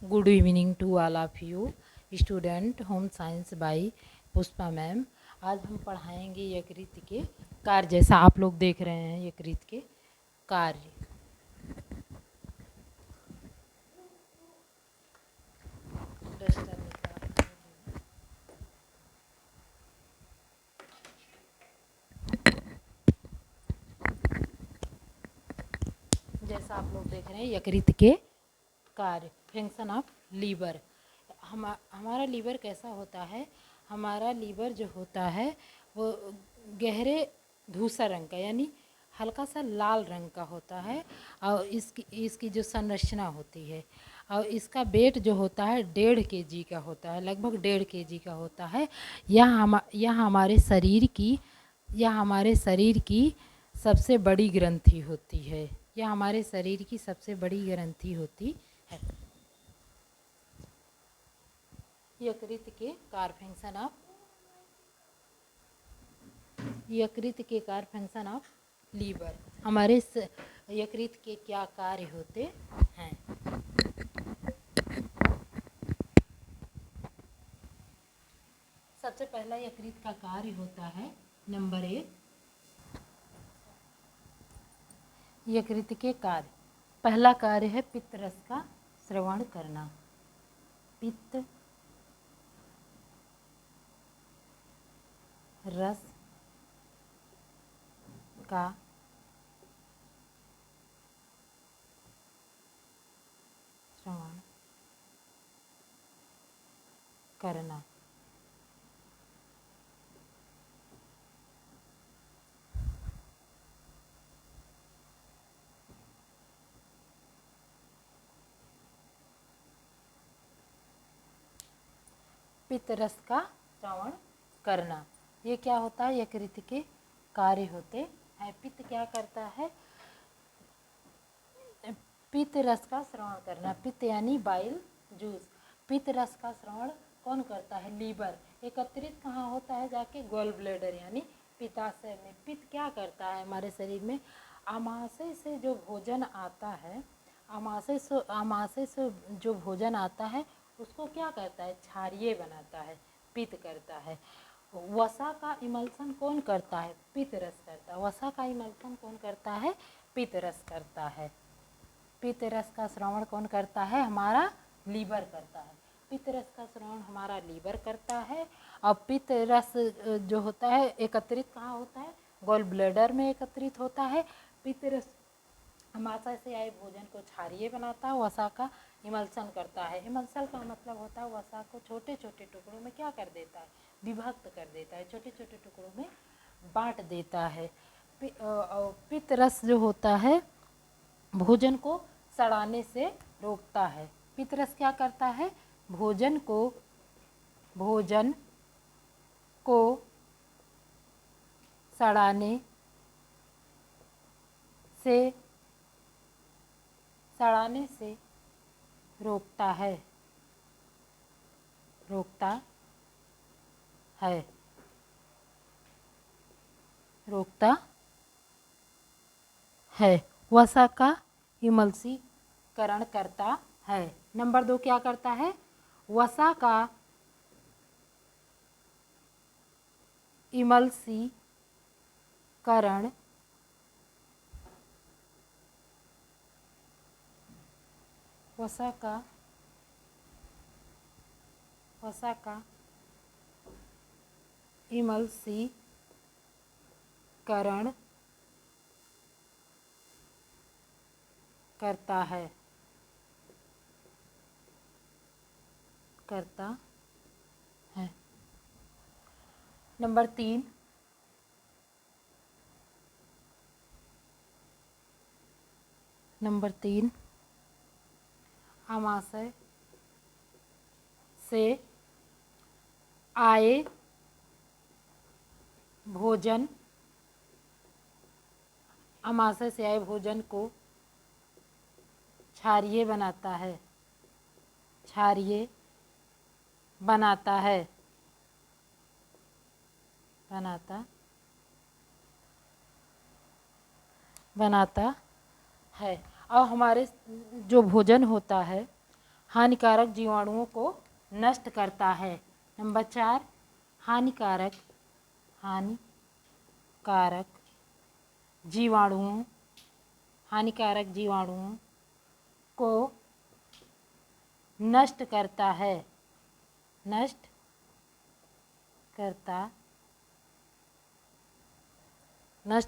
Good evening to all of you student home science by Pushpa ma'am. आज हम पढ़ाएंगे यकृत के कार्य। जैसा आप लोग देख रहे हैं यकृत के कार्य। डस्टर निकाल। जैसा आप लोग देख रहे हैं यकृत के कार्य। Function of liver. हमारा लीवर कैसा होता है? हमारा लीवर जो होता है वो गहरे धूसर रंग का यानी हल्का सा लाल रंग का होता है। और इसकी जो संरचना होती है और इसका वेट जो होता है 1.5 kg का होता है, लगभग 1.5 kg का होता है। यह हमारे शरीर की सबसे बड़ी ग्रंथि होती है। यह हमारे शरीर की सबसे बड़ी ग्रंथि होती है। यकृत के कार्य फंक्शन ऑफ लीवर। हमारे यकृत के क्या कार्य होते हैं? सबसे पहला यकृत का कार्य होता है नंबर 1, यकृत के कार्य। पहला कार्य है पित्त रस का स्रवण करना। पित्त रस का श्रवण करना। पित्त रस का श्रवण करना, ये क्या होता है? यकृत के कार्य होते हैं। पित्त क्या करता है? पित्त रस का श्रवण करना। पित्त यानी बाइल जूस। पित्त रस का श्रवण कौन करता है? लीवर। एकत्रित कहाँ होता है? जाके गॉल ब्लैडर यानी पित्ताशय में। पित्त क्या करता है हमारे शरीर में? आमाशय से जो भोजन आता है, आमाशय से जो भोजन आता है उसको क्या करता है? क्षारीय बनाता है, पित्त करता है। वसा का इमल्सन कौन करता है? पित्त रस करता है। वसा का इमल्सन कौन करता है? पित्त रस करता है। पित्त रस का श्रवण कौन करता है? हमारा लीवर करता है। पित्त रस का श्रवण हमारा लीवर करता है। और पित्त रस जो होता है एकत्रित कहाँ होता है? गॉल ब्लैडर में एकत्रित होता है। पित्त रस आमाशय से आए भोजन को क्षारीय बनाता है। वसा का इमल्सन करता है। इमल्सन का मतलब होता है वसा को छोटे छोटे टुकड़ों में क्या कर देता है? विभक्त कर देता है, छोटे छोटे टुकड़ों में बांट देता है। पित्त रस जो होता है भोजन को सड़ाने से रोकता है। पित्त रस क्या करता है? भोजन को सड़ाने से रोकता है। वसा का इमल्सीकरण करता है। नंबर 2 क्या करता है? वसा का इमल्सीकरण वसा का इमल्सीकरण करता है। नंबर 3 आमाशय से आए भोजन को क्षारीय बनाता है। और हमारे जो भोजन होता है हानिकारक जीवाणुओं को नष्ट करता है। नंबर 4, हानिकारक जीवाणुओं को नष्ट करता है। नष्ट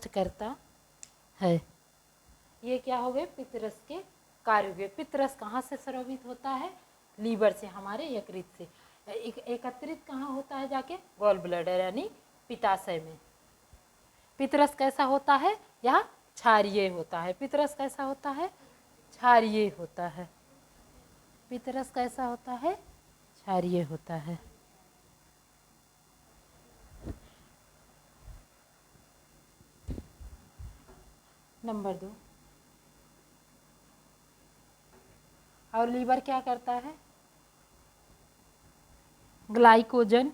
करता है। ये क्या हो गए? पित्तरस के कार्य हुए। पित्तरस कहाँ से स्रावित होता है? लीवर से, हमारे यकृत से। एकत्रित कहाँ होता है जाके? गॉल ब्लैडर यानी पित्ताशय में। पित्तरस कैसा होता है? यह क्षारीय होता है। पित्तरस कैसा होता है? क्षारीय होता है। पित्तरस कैसा होता है? क्षारीय होता है। नंबर 2, और लीवर क्या करता है? ग्लाइकोजन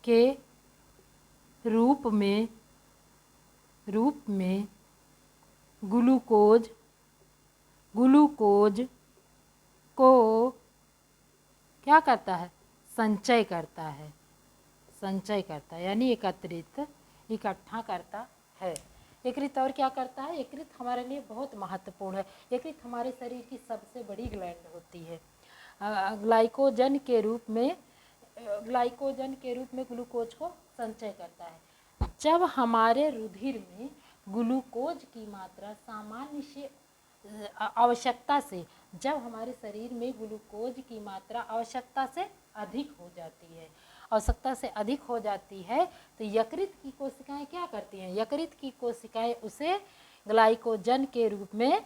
के रूप में ग्लूकोज को क्या करता है? संचय करता है यानी इकट्ठा करता है। यकृत और क्या करता है? यकृत हमारे लिए बहुत महत्वपूर्ण है। यकृत हमारे शरीर की सबसे बड़ी ग्लैंड होती है। ग्लाइकोजन के रूप में ग्लूकोज को संचय करता है। जब हमारे रुधिर में ग्लूकोज की मात्रा सामान्य से आवश्यकता से, जब हमारे शरीर में ग्लूकोज की मात्रा आवश्यकता से अधिक हो जाती है तो यकृत की कोशिकाएं क्या करती हैं? यकृत की कोशिकाएं उसे ग्लाइकोजन के रूप में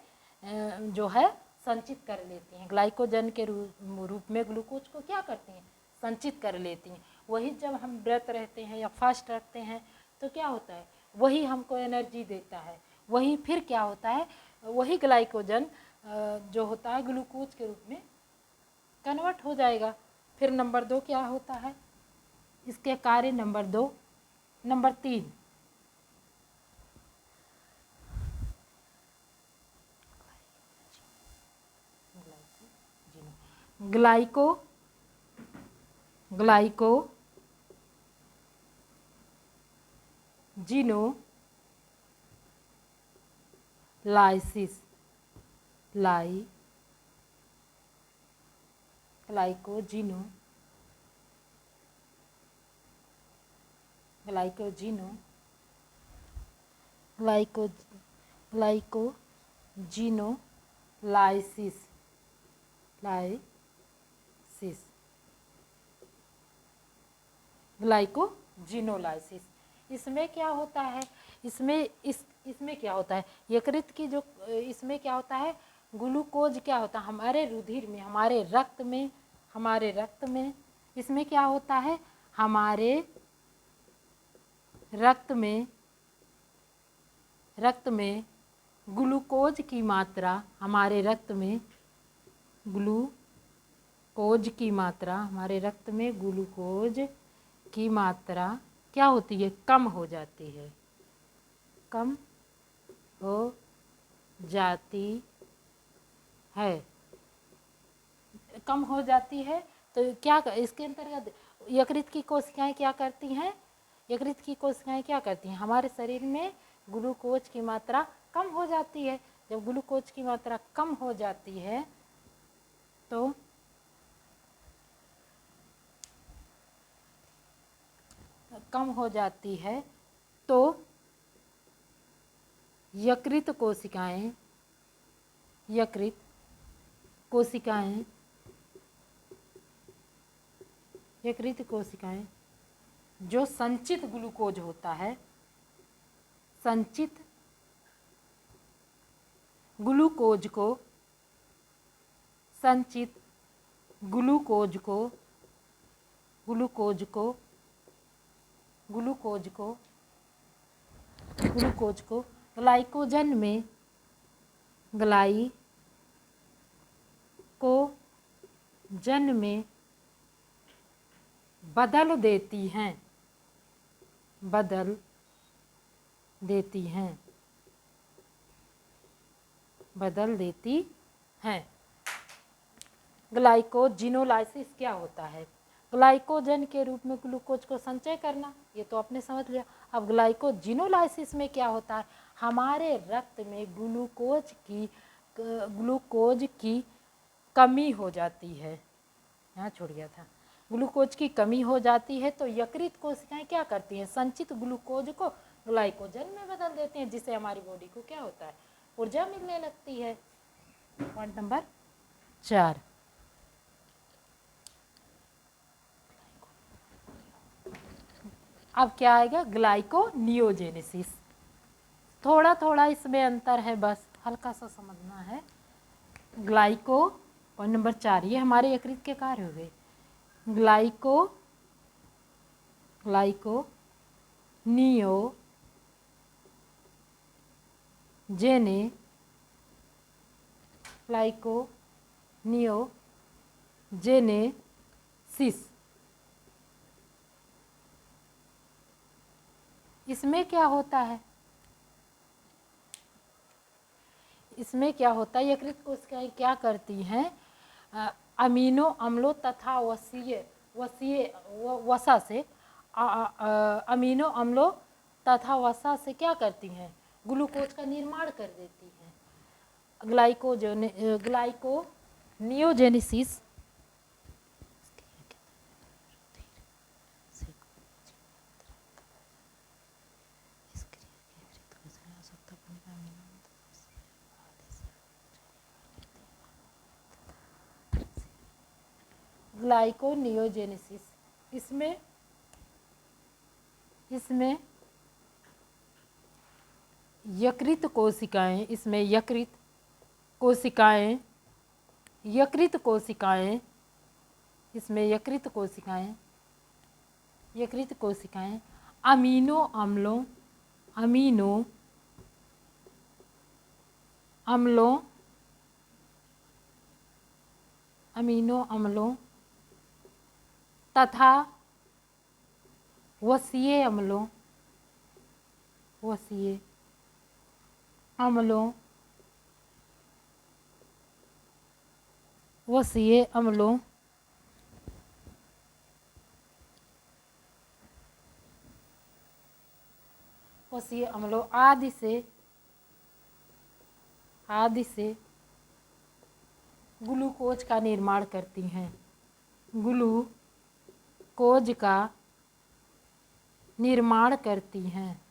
जो है संचित कर लेती हैं। ग्लाइकोजन के रूप में ग्लूकोज को क्या करती हैं? संचित कर लेती हैं। वही जब हम व्रत रहते हैं या फास्ट रखते हैं तो क्या होता है? वही हमको एनर्जी देता है। वही फिर क्या होता है? वही ग्लाइकोजन जो होता है ग्लूकोज के रूप में कन्वर्ट हो जाएगा। फिर नंबर 2 क्या होता है? इसके कार्य नंबर 2। Number 3, glycogenolysis glycogenolysis. इसमें क्या होता है? इसमें क्या होता है? यकृत की जो इसमें क्या होता है? ग्लूकोज क्या होता है? हमारे रुधिर में, हमारे रक्त में इसमें क्या होता है? हमारे रक्त में ग्लूकोज की मात्रा, हमारे रक्त में ग्लूकोज की मात्रा क्या होती है? कम हो जाती है। कम हो जाती है तो क्या इसके अंतर्गत यकृत की कोशिकाएं क्या करती हैं? हमारे शरीर में ग्लूकोज की मात्रा कम हो जाती है। जब ग्लूकोज की मात्रा कम हो जाती है तो यकृत कोशिकाएं जो संचित ग्लूकोज होता है, संचित ग्लूकोज को ग्लाइकोजन में बदल देती हैं। देती हैं, बदल देती हैं। ग्लाइकोजिनोलाइसिस क्या होता है? ग्लाइकोजन के रूप में ग्लूकोज को संचय करना, ये तो आपने समझ लिया। अब ग्लाइकोजिनोलाइसिस में क्या होता है? हमारे रक्त में ग्लूकोज की कमी हो जाती है, यहाँ छोड़ गया था, ग्लूकोज की कमी हो जाती है तो यकृत कोशिकाएं क्या करती हैं? संचित ग्लूकोज को ग्लाइकोजन में बदल देते हैं, जिससे हमारी बॉडी को क्या होता है? ऊर्जा मिलने लगती है। Point number 4। अब क्या आएगा? ग्लाइकोनियोजेनेसिस। थोड़ा थोड़ा इसमें अंतर है, बस हल्का सा समझना है। पॉइंट नंबर 4, ये हमारे यकृत के कार्य हो गए। ग्लाइकोनियोजेनेसिस। इसमें क्या होता है? इसमें क्या होता है? यकृत कोशिकाएं क्या करती हैं? अमीनो अम्लों तथा वसा से अमीनो अम्लों तथा वसा से क्या करती हैं? ग्लूकोज का निर्माण कर देती हैं। ग्लाइकोनियोजेनेसिस ग्लाइकोनियोजेनेसिस इसमें यकृत कोशिकाएं अमीनो अम्लों तथा वसीय अम्लों आदि से ग्लूकोज का निर्माण करती हैं। ग्लूकोज का निर्माण करती हैं।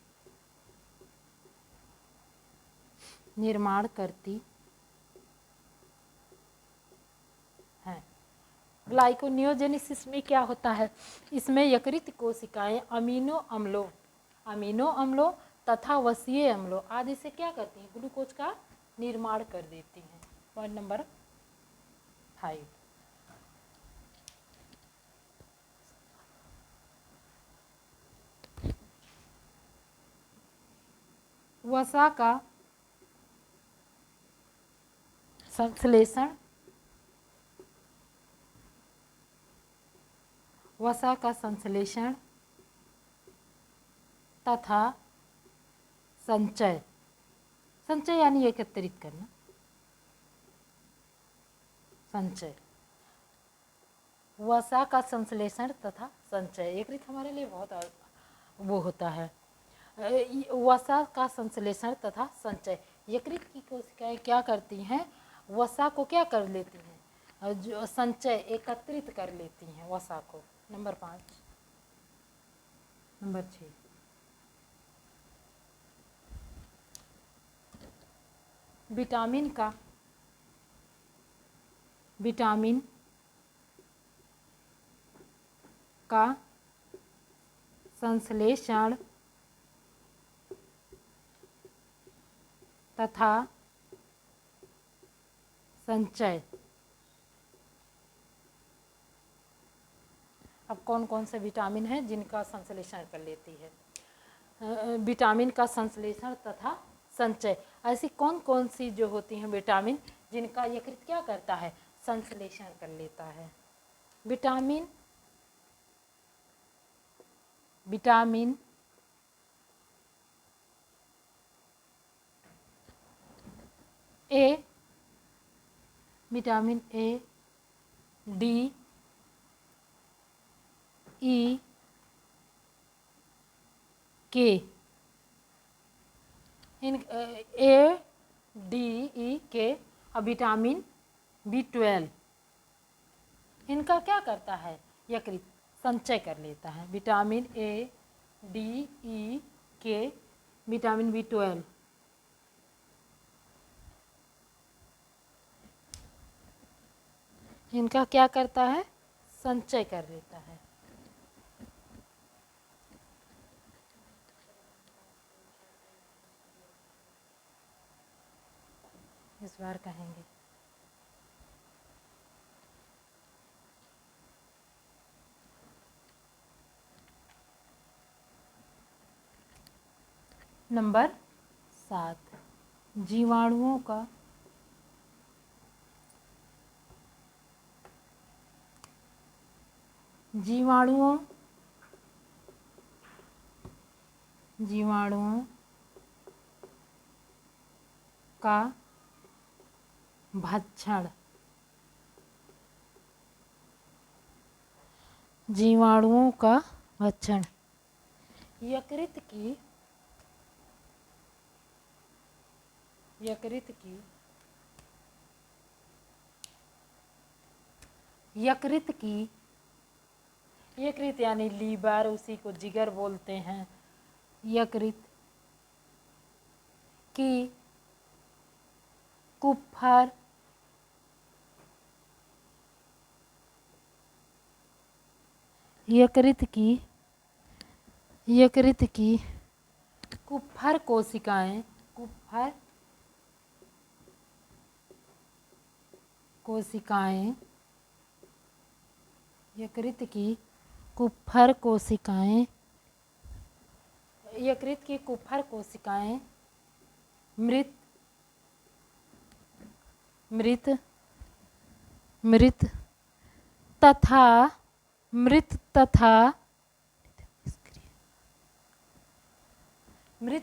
ग्लाइकोनियोजेनेसिस में क्या होता है? इसमें यकृत कोशिकाएं अमीनो अम्लों तथा वसीय अम्लों आदि से क्या करती हैं? ग्लूकोज का निर्माण कर देती हैं। Point number 5। वसा का संश्लेषण तथा संचय यानी एकत्रित करना। वसा का संश्लेषण तथा संचय यकृत हमारे लिए बहुत वो होता है। वसा का संश्लेषण तथा संचय, यकृत की कोशिकाएं क्या करती हैं? वसा को क्या कर लेती हैं? जो संचय एकत्रित कर लेती हैं वसा को। नंबर 5। नंबर 6, विटामिन का संश्लेषण तथा संचय। अब कौन कौन से विटामिन हैं जिनका संश्लेषण कर लेती है? विटामिन का संश्लेषण तथा संचय, ऐसी कौन कौन सी जो होती हैं विटामिन जिनका यकृत क्या करता है? संश्लेषण कर लेता है। विटामिन विटामिन ए, डी, ई, के। इन ए, डी, ई, के और विटामिन B12 इनका क्या करता है? यकृत संचय कर लेता है। विटामिन ए, डी, ई, के, विटामिन B12 इनका क्या करता है? संचय कर लेता है। इस बार कहेंगे। नंबर 7, जीवाणुओं का जीवाणुओं का भक्षण। जीवाणुओं का भक्षण यकृत की यकृत यानी लीवर, उसी को जिगर बोलते हैं। यकृत की कुप्फर कुप्फर कोशिकाएं यकृत की कुप्फर कोशिकाएं मृत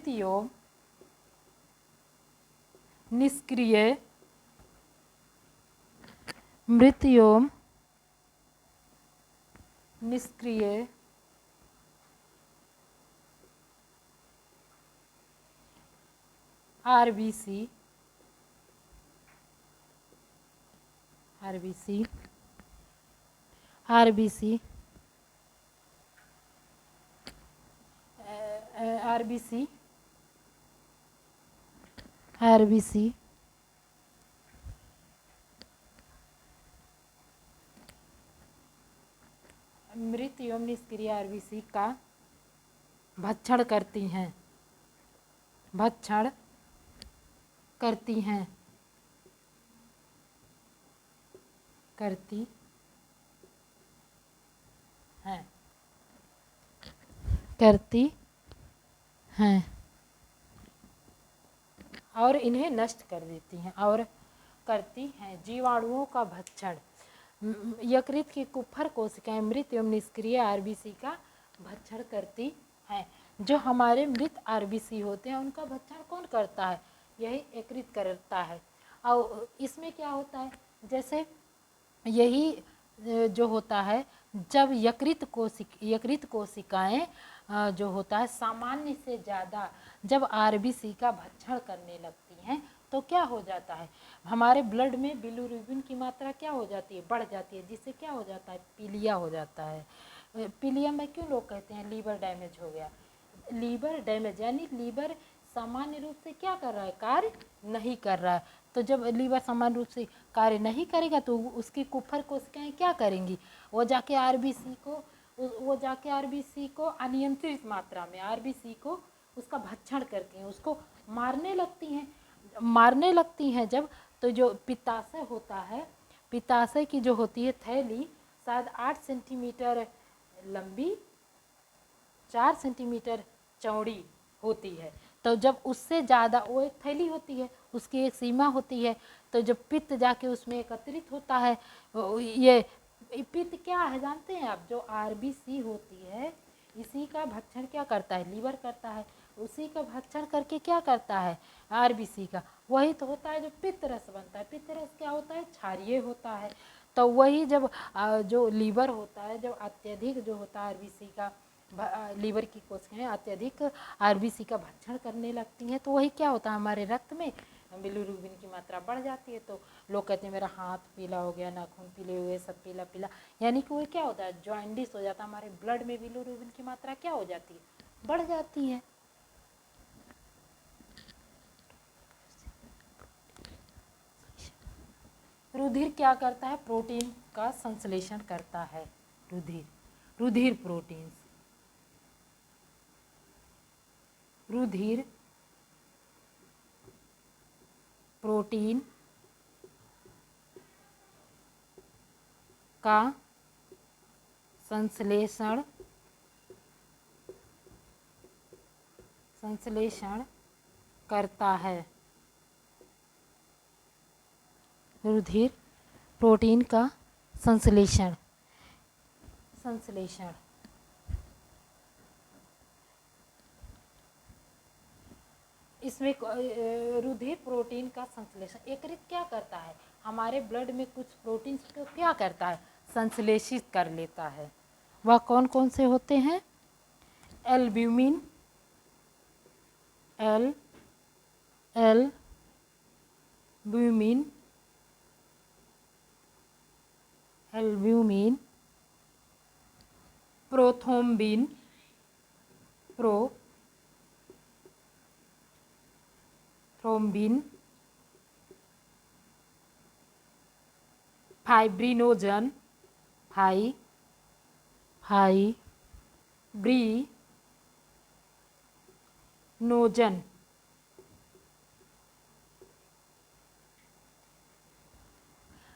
एवं निष्क्रिय आरबीसी मृत एवं निष्क्रिय आरबीसी का भक्षण करती हैं और इन्हें नष्ट कर देती हैं और करती हैं। जीवाणुओं का भक्षण यकृत की कुप्फर कोशिकाएं मृत एवं निष्क्रिय आरबीसी का भक्षण करती हैं। जो हमारे मृत आरबीसी होते हैं उनका भक्षण कौन करता है? यही यकृत करता है। और इसमें क्या होता है, जैसे यही जो होता है, जब यकृत कोशिकाएं जो होता है सामान्य से ज़्यादा जब आरबीसी का भक्षण करने लगती हैं तो क्या हो जाता है? हमारे ब्लड में बिलिरुबिन की मात्रा क्या हो जाती है? बढ़ जाती है, जिससे क्या हो जाता है? पीलिया हो जाता है। पीलिया में क्यों लोग कहते हैं लीवर डैमेज हो गया? लीवर डैमेज यानी लीवर सामान्य रूप से क्या कर रहा है? कार्य नहीं कर रहा है। तो जब लीवर सामान्य रूप से कार्य नहीं करेगा तो उसकी कुप्फर कोशिकाएं क्या करेंगी? वो जाके आरबीसी को अनियंत्रित मात्रा में आरबीसी को उसका भक्षण करती हैं, उसको मारने लगती हैं जब, तो जो पित्ताशय होता है, पित्ताशय की जो होती है थैली शायद 8 सेंटीमीटर लंबी 4 सेंटीमीटर चौड़ी होती है। तो जब उससे ज़्यादा, वो एक थैली होती है, उसकी एक सीमा होती है, तो जब पित्त जाके उसमें एकत्रित होता है, ये पित्त क्या है जानते हैं आप? जो आरबीसी होती है इसी का भक्षण क्या करता है? लीवर करता है। उसी का भक्षण करके क्या करता है आरबीसी का, वही तो होता है जो पित्त रस बनता है। पित्त रस क्या होता है, क्षारीय होता है। तो वही जब जो लीवर होता है, जब अत्यधिक जो होता है आरबीसी का, लीवर की कोशिकाएं अत्यधिक आरबीसी का भक्षण करने लगती हैं, तो वही क्या होता है हमारे रक्त में बिलिरुबिन की मात्रा बढ़ जाती है। तो लोग कहते हैं मेरा हाथ पीला हो गया, नाखून पीले हुए, सब पीला पीला, यानी कि वो क्या होता है जॉइंडिस हो जाता है, हमारे ब्लड में बिलिरुबिन की मात्रा क्या हो जाती है, बढ़ जाती है। रुधिर क्या करता है, प्रोटीन का संश्लेषण करता है। रुधिर, रुधिर प्रोटीन्स, रुधिर प्रोटीन का संश्लेषण करता है। रुधिर प्रोटीन का संश्लेषण इसमें रुधिर प्रोटीन का संश्लेषण यकृत क्या करता है, हमारे ब्लड में कुछ प्रोटीन को क्या करता है, संश्लेषित कर लेता है। वह कौन कौन से होते हैं, albumin, albumin, prothrombin, fibrinogen, fibrinogen,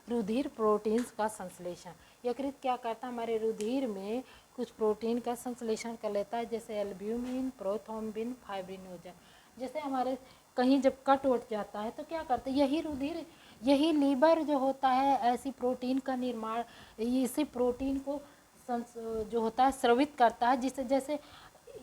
रुधिर प्रोटीन्स का संश्लेषण, यकृत क्या करता है, हमारे रुधिर में कुछ प्रोटीन का संश्लेषण कर लेता है, जैसे एल्ब्यूमिन, प्रोथ्रोम्बिन, फाइब्रिनोजन। जैसे हमारे कहीं जब कट उठ जाता है तो क्या करते हैं, यही रुधिर, यही लीवर जो होता है ऐसी प्रोटीन का निर्माण, इसी प्रोटीन को जो होता है स्रवित करता है, जिससे जैसे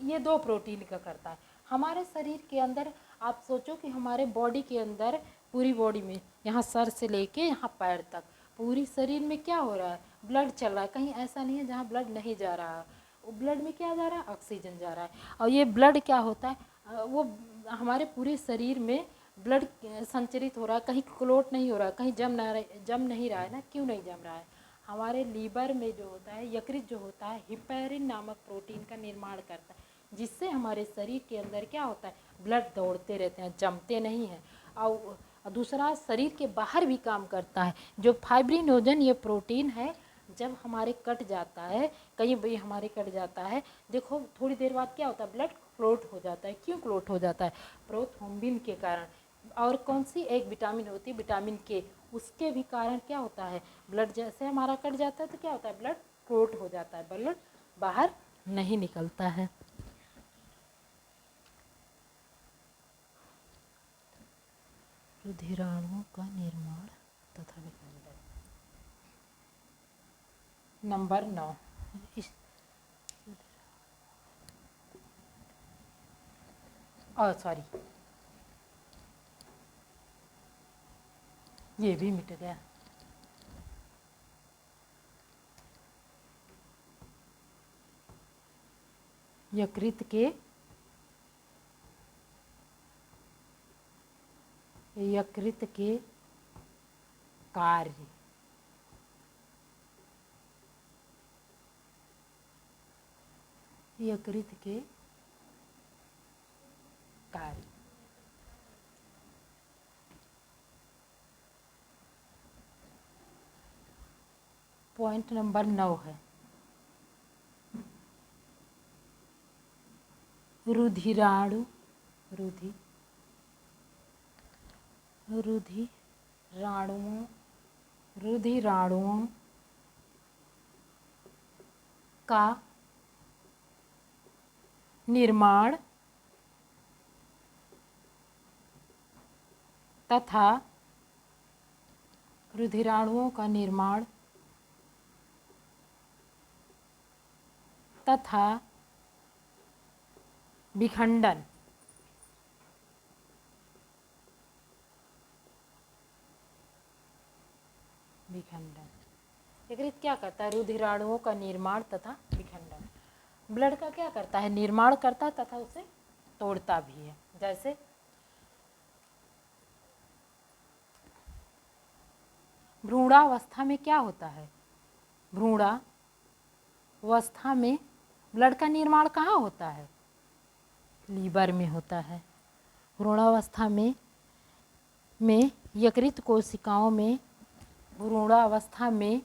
ये दो प्रोटीन का करता है। हमारे शरीर के अंदर आप सोचो कि हमारे बॉडी के अंदर, पूरी बॉडी में, यहाँ सर से लेके यहाँ पैर तक पूरी शरीर में क्या हो रहा है, ब्लड चल रहा है। कहीं ऐसा नहीं है जहाँ ब्लड नहीं जा रहा है, ब्लड में क्या जा रहा है, ऑक्सीजन जा रहा है। और ये ब्लड क्या होता है, वो हमारे पूरे शरीर में ब्लड संचरित हो रहा है, कहीं क्लोट नहीं हो रहा है, कहीं जम नहीं रहा है ना, क्यों नहीं जम रहा है, हमारे लीवर में जो होता है, यकृत जो होता है हिपैरिन नामक प्रोटीन का निर्माण करता है, जिससे हमारे शरीर के अंदर क्या होता है, ब्लड दौड़ते रहते हैं, जमते नहीं हैं। और दूसरा शरीर के बाहर भी काम करता है, जो फाइब्रिनोजन ये प्रोटीन है, जब हमारे कट जाता है, कहीं भी हमारे कट जाता है, देखो थोड़ी देर बाद क्या होता है, ब्लड क्लोट हो जाता है। क्यों क्लोट हो जाता है, प्रोथ्रोम्बिन के कारण। और कौन सी एक विटामिन होती है, विटामिन के, उसके भी कारण क्या होता है, ब्लड जैसे हमारा कट जाता है तो क्या होता है, ब्लड क्लोट हो जाता है, ब्लड बाहर नहीं निकलता है। रुधिराणुओं का निर्माण तथा विखंडन। नंबर 9, सॉरी, ये भी मिट गया। यकृत के कार्य, यकृत के कार्य। पॉइंट नंबर 9 है, रुधिराणुओं का निर्माण तथा रुधिराणुओं का निर्माण तथा विखंडन यकृत क्या करता है? रुधिराणुओं का निर्माण तथा विखंडन। ब्लड का क्या करता है? निर्माण करता है तथा उसे तोड़ता भी है। जैसे भ्रूणावस्था में क्या होता है? भ्रूणावस्था में ब्लड का निर्माण कहाँ होता है? लीवर में होता है। भ्रूणावस्था में यकृत कोशिकाओं में भ्रूणावस्था में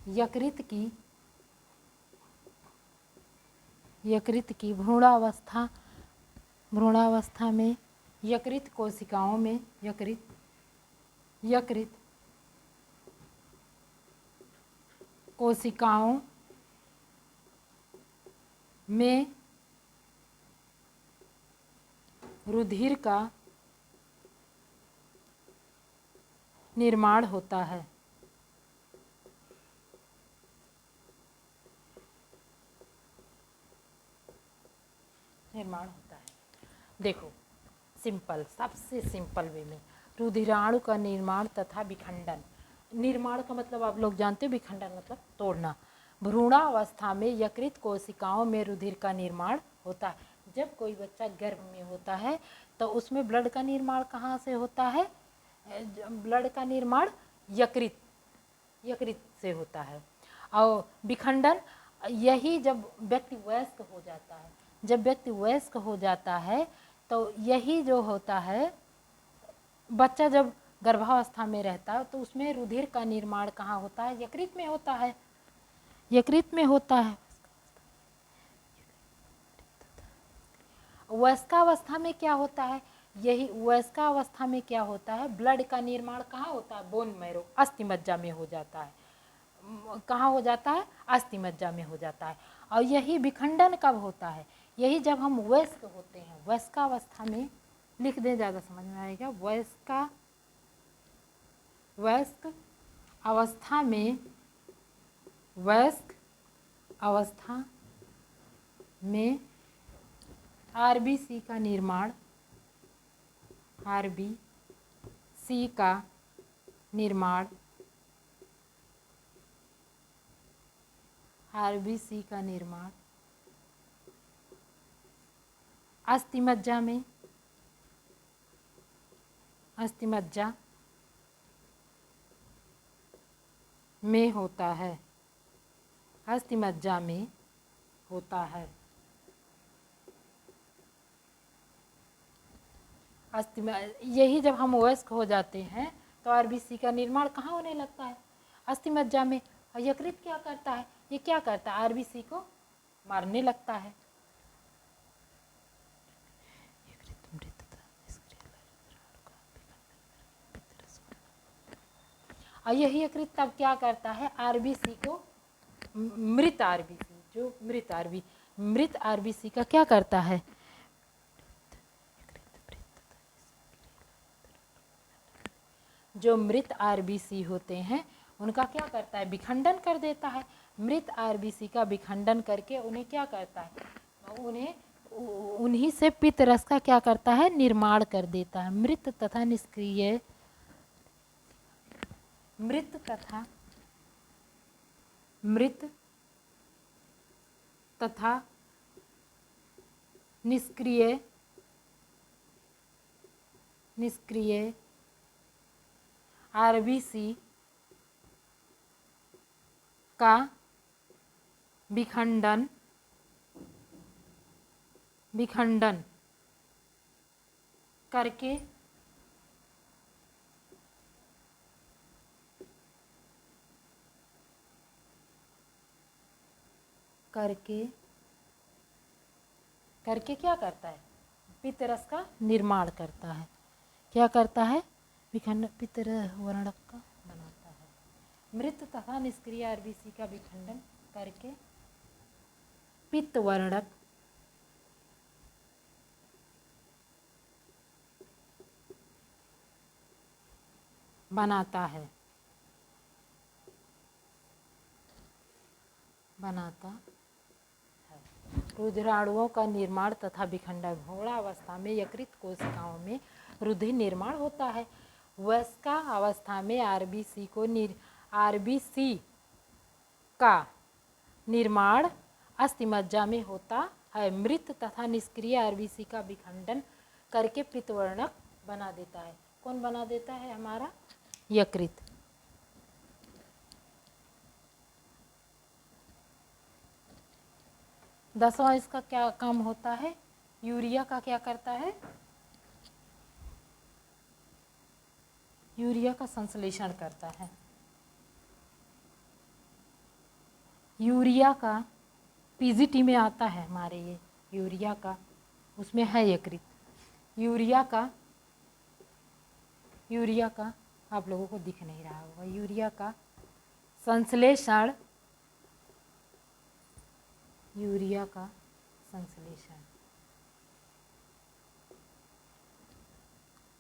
यकृत की भ्रूणावस्था में यकृत कोशिकाओं में यकृत कोशिकाओं में रुधिर का निर्माण होता है। देखो सिंपल, सबसे सिंपल वे में रुधिराणु का निर्माण तथा विखंडन। निर्माण का मतलब आप लोग जानते हो, विखंडन मतलब तोड़ना। भ्रूणावस्था में यकृत कोशिकाओं में रुधिर का निर्माण होता है। जब कोई बच्चा गर्भ में होता है तो उसमें ब्लड का निर्माण कहाँ से होता है? ब्लड का निर्माण यकृत से होता है। और विखंडन यही जब व्यक्ति वयस्क हो जाता है, जब व्यक्ति वयस्क हो जाता है तो यही जो होता है, बच्चा जब गर्भावस्था में रहता है तो उसमें रुधिर का निर्माण कहाँ होता है? यकृत में होता है। यकृत में होता है। वयस्कावस्था में क्या होता है? यही वयस्कावस्था में क्या होता है? ब्लड का निर्माण कहाँ होता है? बोन मैरो, अस्थि मज्जा में हो जाता है। कहाँ हो जाता है? अस्थि मज्जा में हो जाता है। और यही विखंडन कब होता है? यही जब हम वयस्क होते हैं। वयस्कावस्था में लिख दें, ज़्यादा समझ में आएगा। वयस्क अवस्था में आरबीसी का निर्माण अस्थि मज्जा में होता है। अस्थि मज्जा में होता है। यही जब हम वयस्क हो जाते हैं तो आरबीसी का निर्माण कहाँ होने लगता है? अस्थि मज्जा में। और यकृत क्या करता है? ये क्या करता है? आरबीसी को मारने लगता है। और यही यकृत तब क्या करता है? आरबीसी को, मृत आरबीसी का क्या करता है? जो मृत आरबीसी होते हैं उनका क्या करता है? विखंडन कर देता है। मृत आरबीसी का विखंडन करके उन्हें क्या करता है? उन्हीं से पित्त रस का क्या करता है? निर्माण कर देता है। मृत तथा निष्क्रिय आरबीसी का विखंडन करके क्या करता है? पित्त रस का निर्माण करता है। क्या करता है? विखंडन, पित्त वर्णक का बनाता है। मृत तथा निष्क्रिय आरबीसी का विखंडन करके पित्त वर्णक बनाता है। रुधिराणुओं का निर्माण तथा विखंडन। भ्रूणावस्था में यकृत कोशिकाओं में रुधिर निर्माण होता है। वयस्का अवस्था में आरबीसी को आरबीसी का निर्माण अस्थिमज्जा में होता है। मृत तथा निष्क्रिय आरबीसी का विखंडन करके पित्तवर्णक बना देता है। कौन बना देता है? हमारा यकृत। दसवां इसका क्या काम होता है? यूरिया का क्या करता है? यूरिया का संश्लेषण करता है। यूरिया का पीजीटी में आता है हमारे, ये यूरिया का, उसमें है यकृत। यूरिया का आप लोगों को दिख नहीं रहा होगा। यूरिया का संश्लेषण, यूरिया का संश्लेषण,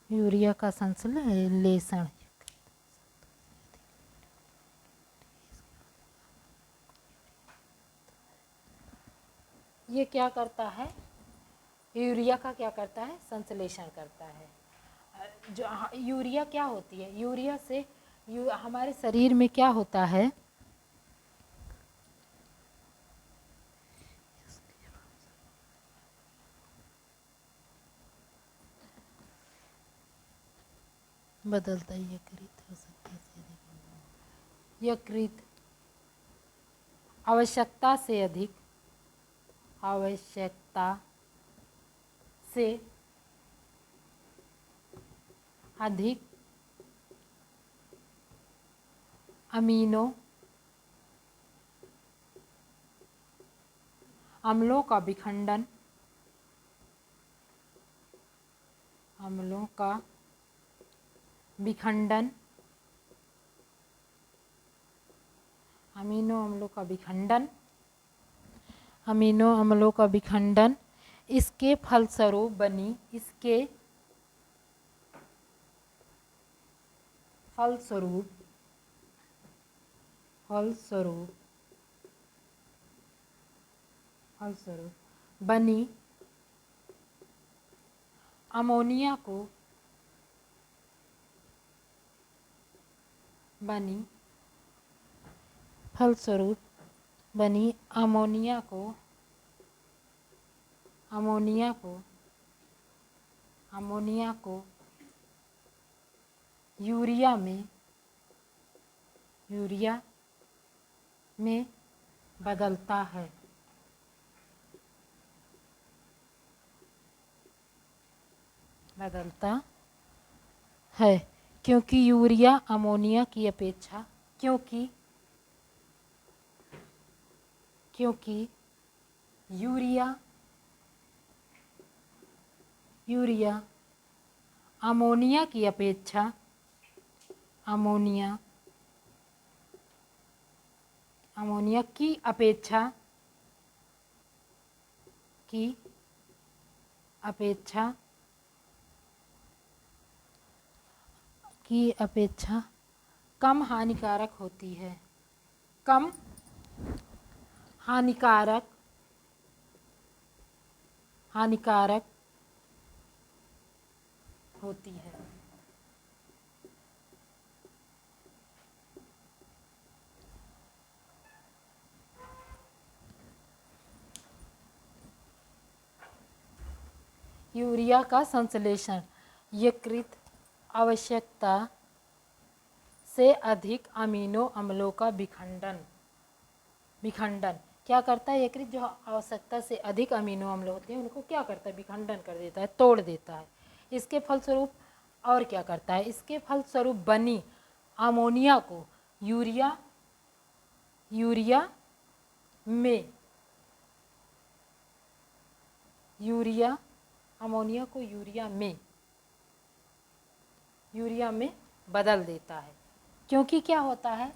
यूरिया का संश्लेषण ये क्या करता है? यूरिया का क्या करता है? संश्लेषण करता है। जो यूरिया क्या होती है? यूरिया से हमारे शरीर में क्या होता है? बदलता यकृत हो सकता है। यकृत आवश्यकता से अधिक अमीनो अम्लों का विखंडन, अम्लों का विखंडन, अमीनो अम्लों का विखंडन, अमीनो अम्लों का विखंडन, इसके फलस्वरूप बनी, इसके फलस्वरूप बनी अमोनिया को, फलस्वरूप बनी अमोनिया को यूरिया में बदलता है, क्योंकि यूरिया अमोनिया की अपेक्षा, क्योंकि यूरिया अमोनिया की अपेक्षा कम हानिकारक होती है। कम हानिकारक होती है। यूरिया का संश्लेषण, यकृत आवश्यकता से अधिक अमीनो अम्लों का विखंडन क्या करता है? यकृत जो आवश्यकता से अधिक अमीनो अम्ल होते हैं उनको क्या करता है? विखंडन कर देता है, तोड़ देता है। इसके फलस्वरूप और क्या करता है? इसके फलस्वरूप बनी अमोनिया को यूरिया अमोनिया को यूरिया में बदल देता है। क्योंकि क्या होता है?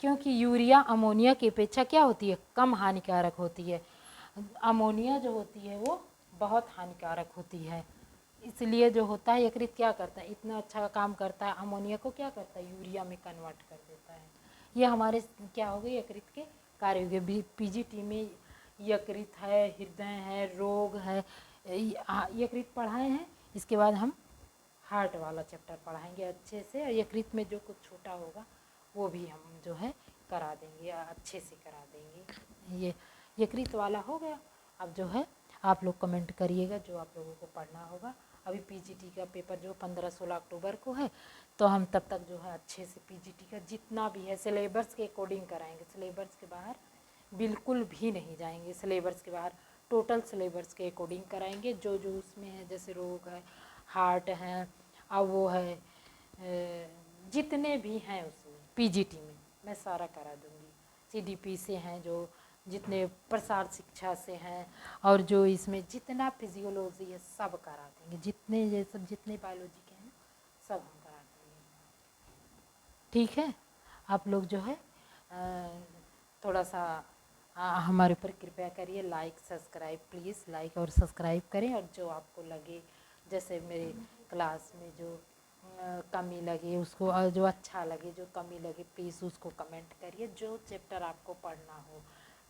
क्योंकि यूरिया अमोनिया की अपेक्षा क्या होती है? कम हानिकारक होती है। अमोनिया जो होती है वो बहुत हानिकारक होती है। इसलिए जो होता है यकृत क्या करता है? इतना अच्छा काम करता है, अमोनिया को क्या करता है? यूरिया में कन्वर्ट कर देता है। ये हमारे क्या हो गए? यकृत के कार्य हो गए। पीजीटी में यकृत है, हृदय है, रोग है, यकृत पढ़ाए हैं। इसके बाद हम हार्ट वाला चैप्टर पढ़ाएंगे अच्छे से, और यकृत में जो कुछ छूटा होगा वो भी हम जो है करा देंगे, अच्छे से करा देंगे। ये यकृत वाला हो गया। अब जो है आप लोग कमेंट करिएगा जो आप लोगों को पढ़ना होगा। अभी पीजीटी का पेपर जो 15-16 अक्टूबर को है, तो हम तब तक जो है अच्छे से पीजीटी का जितना भी है सिलेबस के अकॉर्डिंग कराएंगे। सिलेबस के बाहर बिल्कुल भी नहीं जाएंगे, सिलेबस के बाहर टोटल सिलेबस के अकॉर्डिंग कराएंगे। जो जो उसमें है, जैसे रोग है, हार्ट है, अब वो है जितने भी हैं उसमें पीजीटी में मैं सारा करा दूंगी। सीडीपी से हैं, जो जितने प्रसार शिक्षा से हैं, और जो इसमें जितना फिजियोलॉजी है सब करा देंगे, जितने ये सब जितने बायोलॉजी के हैं सब हम करा देंगे। ठीक है, आप लोग जो है थोड़ा सा हमारे ऊपर कृपया करिए, लाइक सब्सक्राइब, प्लीज़ लाइक और सब्सक्राइब करें। और जो आपको लगे, जैसे मेरे क्लास में जो कमी लगे उसको, जो अच्छा लगे, जो कमी लगे, प्लीज़ उसको कमेंट करिए। जो चैप्टर आपको पढ़ना हो,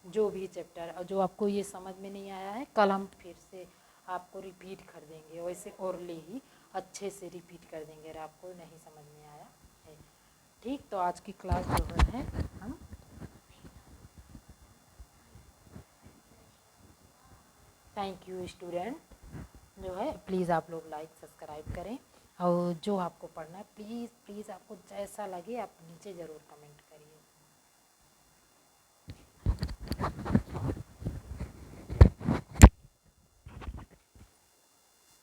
जो भी चैप्टर जो आपको ये समझ में नहीं आया है, कल हम फिर से आपको रिपीट कर देंगे, वैसे ओरली ही अच्छे से रिपीट कर देंगे अगर आपको नहीं समझ में आया है। ठीक, तो आज की क्लास जो है हम थैंक यू स्टूडेंट, जो है प्लीज़ आप लोग लाइक सब्सक्राइब करें, और जो आपको पढ़ना है प्लीज़ प्लीज़ आपको जैसा लगे आप नीचे ज़रूर कमेंट करिए।